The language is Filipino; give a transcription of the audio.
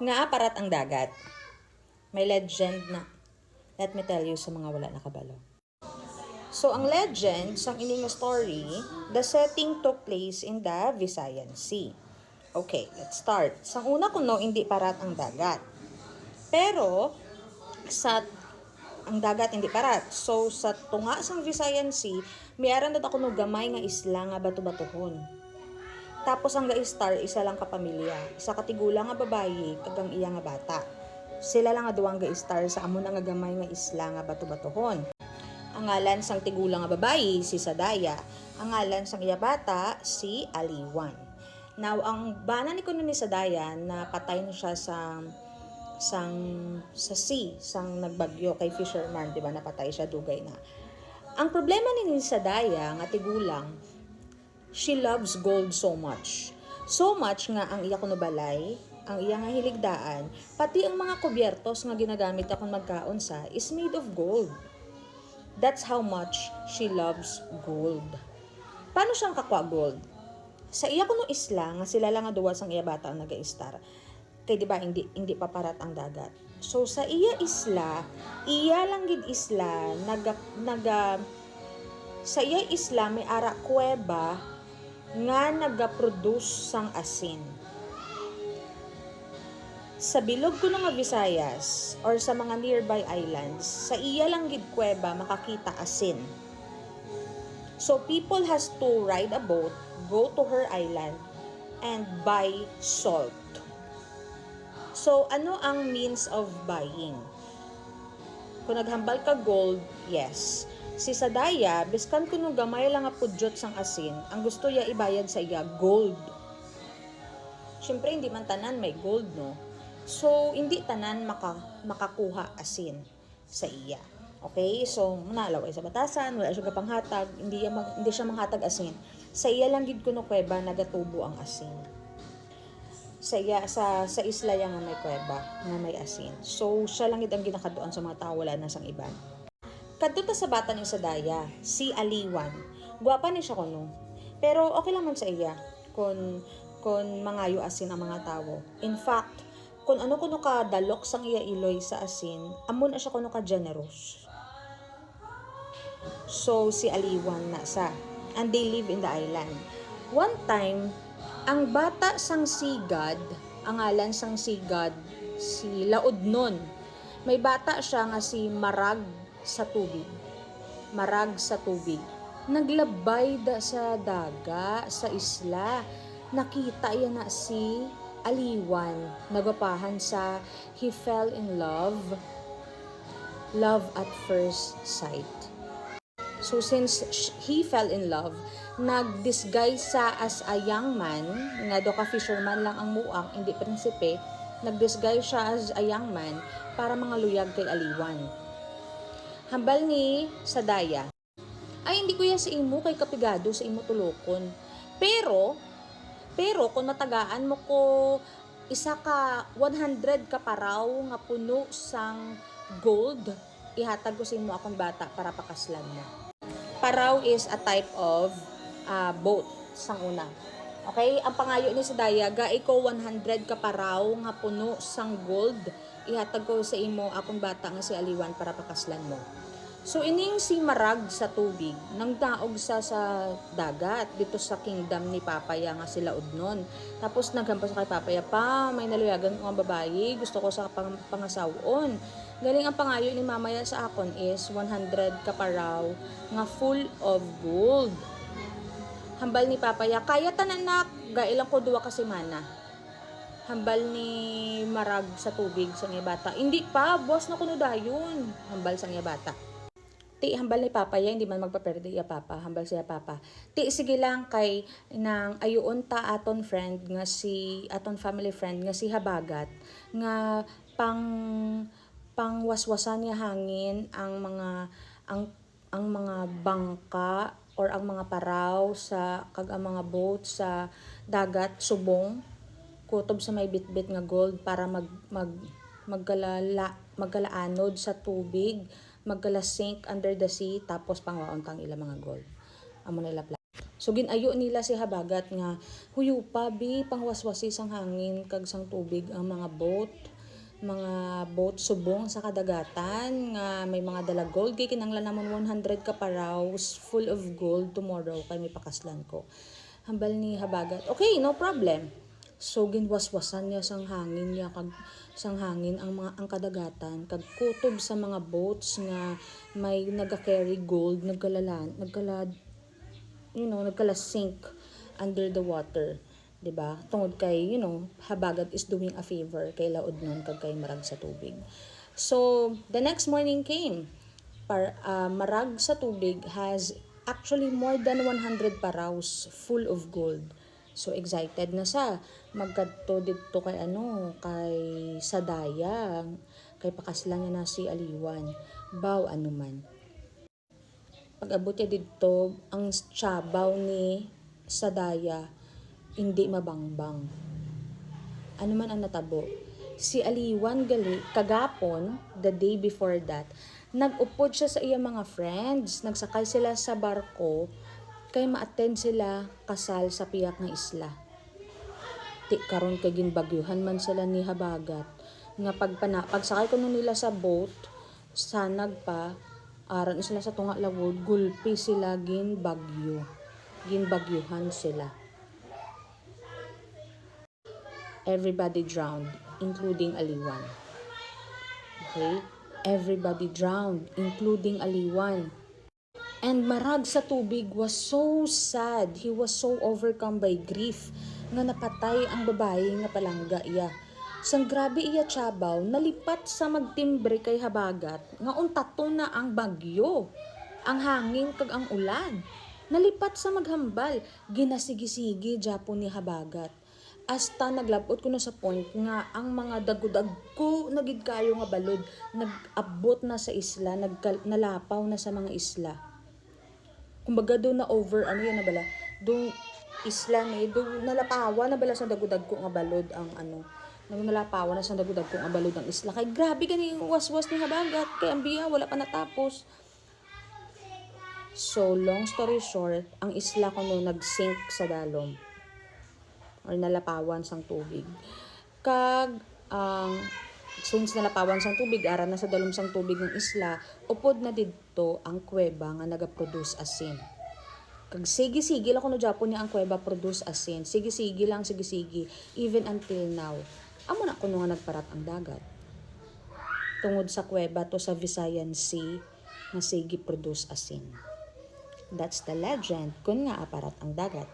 Nga parat ang dagat. May legend na. Let me tell you sa mga wala nakabalo. So, ang legend, sang ining story, the setting took place in the Visayan Sea. Okay, let's start. Sang una kuno, hindi parat ang dagat. Pero, ang dagat hindi parat. So, sa tunga sang Visayan Sea, mayroon na ako no gamay nga isla nga bato-batohon. Tapos ang ga-star, isa lang kapamilya. Isa katigulang nga babayi, kagang iya nga bata. Sila lang nga duwang ga-star sa amon nga gamay nga isla nga bato-batohon. Ang ngalan sang tigulang nga babayi, si Sadaya. Ang ngalan sang iya bata, si Aliwan. Now, ang bana ni kuno ni Sadaya, na patay na siya sa sea, sang nagbagyo kay fisherman, di ba, napatay siya, dugay na. Ang problema ni Sadaya, nga tigulang, she loves gold so much. So much nga ang iya kuno balay, ang iya nga hiligdaan, pati ang mga kubyertos nga ginagamit akong magkaon sa is made of gold. That's how much she loves gold. Paano siyang kakwa gold? Sa iya kuno isla nga sila lang nga duwa sang iya bata ang naga-star. Kay di ba hindi paparat ang dagat. So sa iya isla, iya lang gid isla sa iya isla may ara kuweba nga naga-produce sang asin. Sa bilog ko nga Visayas or sa mga nearby islands, sa iya lang gid kuweba makakita asin. So people has to ride a boat, go to her island, and buy salt. So ano ang means of buying? Kung naghambal ka gold, yes. Si Sadaya, biskan kuno gamay lang nga pudyot sang asin, ang gusto ya ibayad sa iya gold. Siyempre hindi man tanan may gold, no? So, hindi tanan makakuha asin sa iya. Okay? So, nalaway sa batasan, wala siya kapanghatag, hindi siya manghatag asin. Sa iya lang gid kuno kuweba nagatubo ang asin. Sa isla yang nga may kuweba nga may asin. So, siya lang gid ang ginakaduan sa mga tao, wala na sang iban. Kadto ta sa bata ni Sadaya, si Aliwan. Gwapa ni siya kuno. Pero okay lang man sa iya kung mangayo asin ang mga tao. In fact, kung ano kuno ka dalok sang iya iloy sa asin, amon na siya kuno ka generous. So si Aliwan na sa, and they live in the island. One time, ang bata sang sigad, ang ngalan sang sigad, si Laodnon. May bata siya nga si Marag sa tubig. Marag sa tubig. Naglabay da sa daga, sa isla. Nakita yan na si Aliwan, nagapahan sa he fell in love at first sight. So since he fell in love, nag-disguise sa as a young man, nga do ka fisherman lang ang muang, hindi prinsipe, nag-disguise siya as a young man para mga luyag kay Aliwan. Hambal ni Sadaya, ay hindi ko ya sa imo kay kapigado sa imo tulokon. Pero kung matagaan mo ko isa ka 100 ka paraw nga puno sang gold, ihatag ko sa imo akong bata para pakaslan mo. Paraw is a type of boat sang una. Okay? Ang pangayo ni Sadaya, gai ko 100 ka paraw nga puno sang gold, ihatag ko sa imo akong bata nga si Aliwan para pakaslan mo. So ining si Marag sa tubig, nang daog sa dagat dito sa kingdom ni Papaya nga sila Udnon. Tapos naghampas kay Papaya, pa may naluyagan ko nga babayi, gusto ko sa pangasawon. Galing ang pangayo ni mamaya sa akon is 100 ka paraw nga full of gold. Hambal ni Papaya, kaya tananak, gailang ko duwa ka semana. Hambal ni Marag sa tubig sa nga bata, hindi pa, boss na kuno dayon. Hambal sa nga bata. Ti hambal ni Papaya, hindi man magpaperde ya Papa, hambal siya Papa. Ti sige lang kay nang ayoon ta aton friend nga si aton family friend nga si Habagat nga pangwaswasan niya hangin ang mga bangka or ang mga paraw sa ang mga boat sa dagat subong kutob sa may bitbit nga gold para maggalaanod sa tubig, maggala sink under the sea, tapos pangwaon tang ila mga gold. Amo na ila So ginayo nila si habagat nga huyo pa bi pangwaswasi sang hangin kag sang tubig ang mga boat subong sa kadagatan nga may mga dala gold kay kinanglan namon 100 ka paraws full of gold tomorrow kay may pakaslan ko. Hambal ni habagat, okay, no problem. So ginwaswasan niya sang hangin ang kadagatan kag kutob sa mga boats nga may naga-carry gold nagkala sink under the water. 'Di ba? Tungod kay, habagat is doing a favor kay laod nun kag kay marag sa tubig. So, the next morning came. Marag sa tubig has actually more than 100 paraws full of gold. So, excited na sa magkadto dito kay Sadaya, kay pakaslan niya na si Aliwan. Baw anuman. Pag-abot niya dito, ang tsabaw ni Sadaya hindi mabangbang. Ano man ang natabo. Si Aliwan kagapon, the day before that, nag-upod siya sa iya mga friends. Nagsakay sila sa barko kay ma-attend sila kasal sa piyak nga isla. Ti karon kay ginbagyuhan man sila ni habagat. Nga pagsakay ko nila sa boat, sanag pa, aran sila sa tunga lawod, gulpi sila ginbagyuhan sila. Everybody drowned, including Aliwan. Okay? Everybody drowned, including Aliwan. And marag sa tubig was so sad. He was so overcome by grief nga napatay ang babae nga palangga iya. Sang grabe iya tsabaw, nalipat sa magtimbre kay habagat nga untato na ang bagyo, ang hangin kag ang ulan. Nalipat sa maghambal, ginasigi-sigi Japon ni habagat. Hasta naglabot ko na sa point nga ang mga dagudagko nagid kayo nga balod nag-abot na sa isla, nalapaw na sa mga isla. Kumbaga do na over na bala do isla ni do nalapawa na bala sa dagudagko nga balod ang nalapawa na sa dagudagko nga balod ang isla. Kay grabe gani waswas ni habagat kay ang biya wala pa natapos. So long story short, ang isla kuno nag-sink sa dalom or nalapawan sang tubig. Kag since nalapawan sang tubig, ara na sa dalom sang tubig ng isla, upod na didto ang kuweba nga naga-produce asin. Kag sige-sige lang kuno Japon niya ang kuweba produce asin. Sige-sige lang, sige-sige. Even until now. Amo na kuno nga nagparat ang dagat. Tungod sa kuweba to sa Visayan Sea nga sige produce asin. That's the legend kun nga aparat ang dagat.